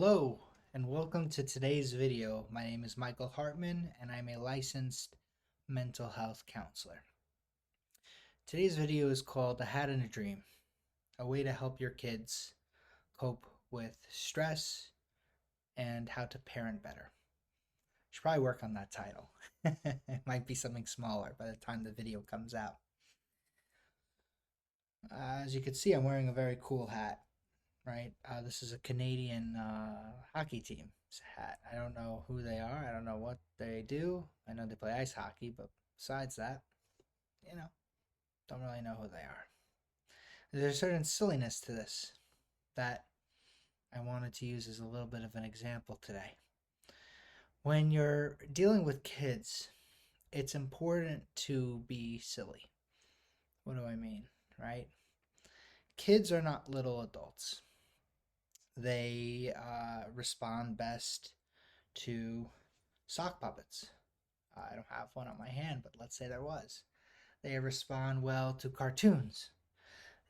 Hello and welcome to today's video. My name is Michael Hartman and I'm a licensed mental health counselor. Today's video is called I Had in a Dream, a way to help your kids cope with stress and how to parent better. Should probably work on that title. It might be something smaller by the time the video comes out. As you can see, I'm wearing a very cool hat, right? This is a Canadian hockey team hat. I don't know who they are. I don't know what they do. I know they play ice hockey, but besides that, you know, don't really know who they are. There's a certain silliness to this that I wanted to use as a little bit of an example today. When you're dealing with kids, it's important to be silly. What do I mean, right? Kids are not little adults. They respond best to sock puppets. I don't have one on my hand, but let's say there was. They respond well to cartoons.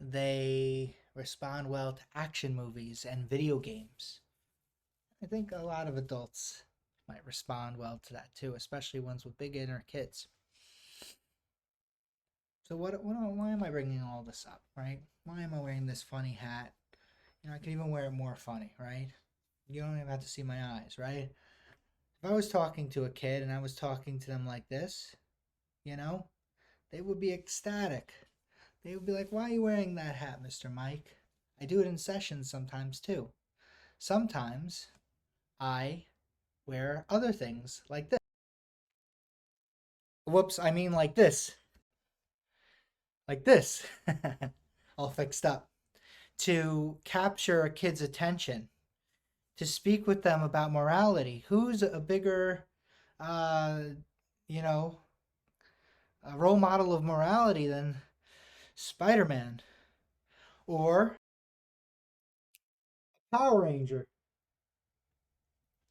They respond well to action movies and video games. I think a lot of adults might respond well to that too, especially ones with big inner kids. So why am I bringing all this up, right? Why am I wearing this funny hat? I can even wear it more funny, right? You don't even have to see my eyes, right? If I was talking to a kid and I was talking to them like this, you know, they would be ecstatic. They would be like, "Why are you wearing that hat, Mr. Mike?" I do it in sessions sometimes too. Sometimes I wear other things like this. Whoops, I mean like this. Like this. All fixed up. To capture a kid's attention, to speak with them about morality. Who's a bigger, uh, you know, a role model of morality than Spider-Man or Power Ranger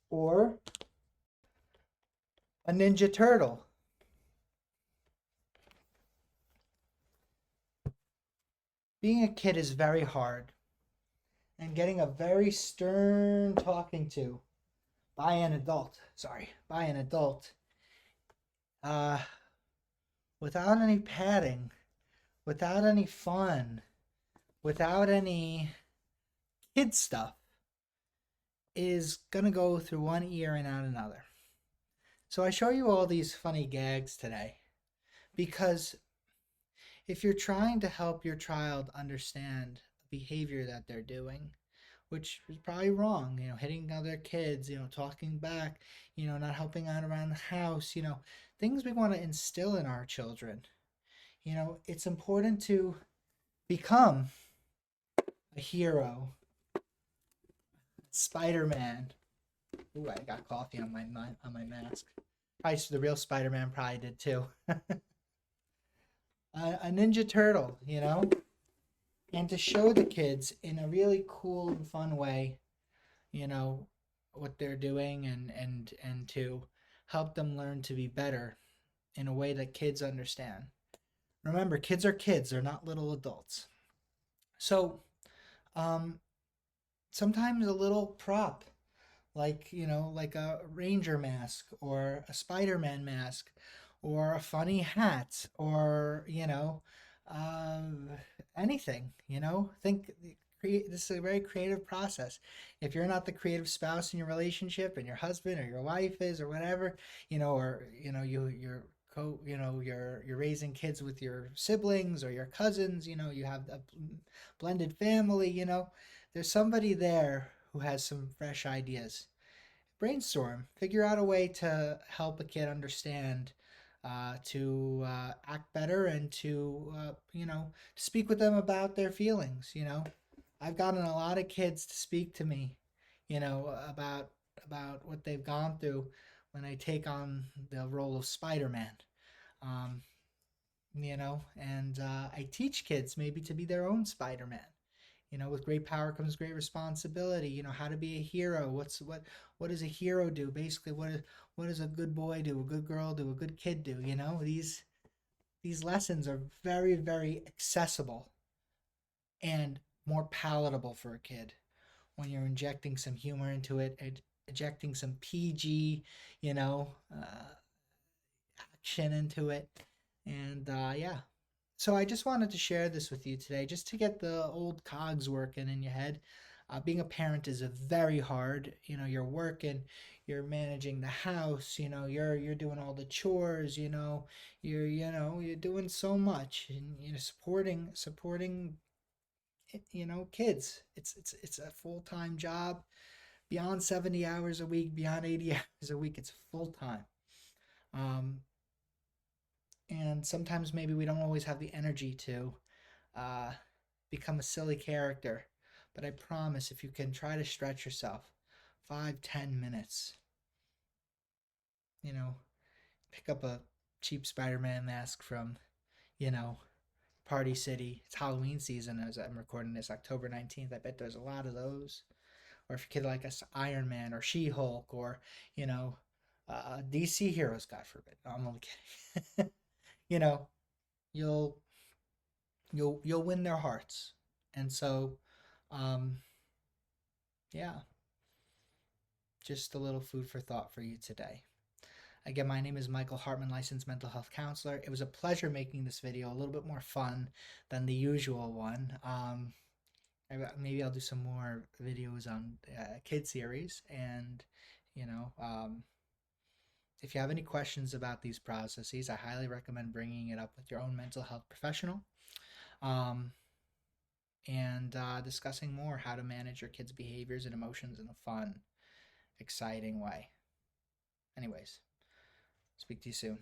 or a Ninja Turtle? Being a kid is very hard, and getting a very stern talking to by an adult, uh, without any padding, without any fun, without any kid stuff, is gonna go through one ear and out another. So I show you all these funny gags today because if you're trying to help your child understand the behavior that they're doing, which is probably wrong, hitting other kids, talking back, not helping out around the house, things we want to instill in our children. It's important to become a hero, Spider-Man. Ooh, I got coffee on my mask. Probably the real Spider-Man probably did too. A Ninja Turtle, and to show the kids in a really cool and fun way, you know, what they're doing and to help them learn to be better in a way that kids understand. Remember, kids are kids, they're not little adults. So, um, sometimes a little prop like like a ranger mask or a Spider-Man mask or a funny hat or um, anything. Think this is a very creative process. If you're not the creative spouse in your relationship and your husband or your wife is or whatever, or you're you're raising kids with your siblings or your cousins, you have a blended family, there's somebody there who has some fresh ideas. Brainstorm, figure out a way to help a kid understand, to act better and to speak with them about their feelings. I've gotten a lot of kids to speak to me, about what they've gone through when I take on the role of Spider-Man. um, and I teach kids maybe to be their own Spider-Man. With great power comes great responsibility. How to be a hero. What does a hero do? Basically, what does a good boy do? A good girl do? A good kid do? These lessons are very, very accessible and more palatable for a kid. when you're injecting some humor into it, injecting some PG, you know, action into it. And yeah. So I just wanted to share this with you today, just to get the old cogs working in your head. Being a parent is a very hard. You know, you're working, you're managing the house. You know, you're doing all the chores. You're doing so much, and you're supporting kids. It's a full time job, beyond 70 hours a week, beyond 80 hours a week. It's full time. Um, and sometimes maybe we don't always have the energy to uh, become a silly character. But I promise, if you can try to stretch yourself 5, 10 minutes, you know, pick up a cheap Spider-Man mask from, you know, Party City. It's Halloween season as I'm recording this, October 19th. I bet there's a lot of those. Or if you could like us Iron Man or She-Hulk or, you know, DC heroes, God forbid. No, I'm only kidding. you know, you'll you'll win their hearts. And so, um, yeah, just a little food for thought for you today. Again, my name is Michael Hartman, licensed mental health counselor. It was a pleasure making this video, a little bit more fun than the usual one. Maybe I'll do some more videos on kid series. And, you know, if you have any questions about these processes, I highly recommend bringing it up with your own mental health professional. Um, and discussing more how to manage your kids' behaviors and emotions in a fun, exciting way. Anyways, speak to you soon.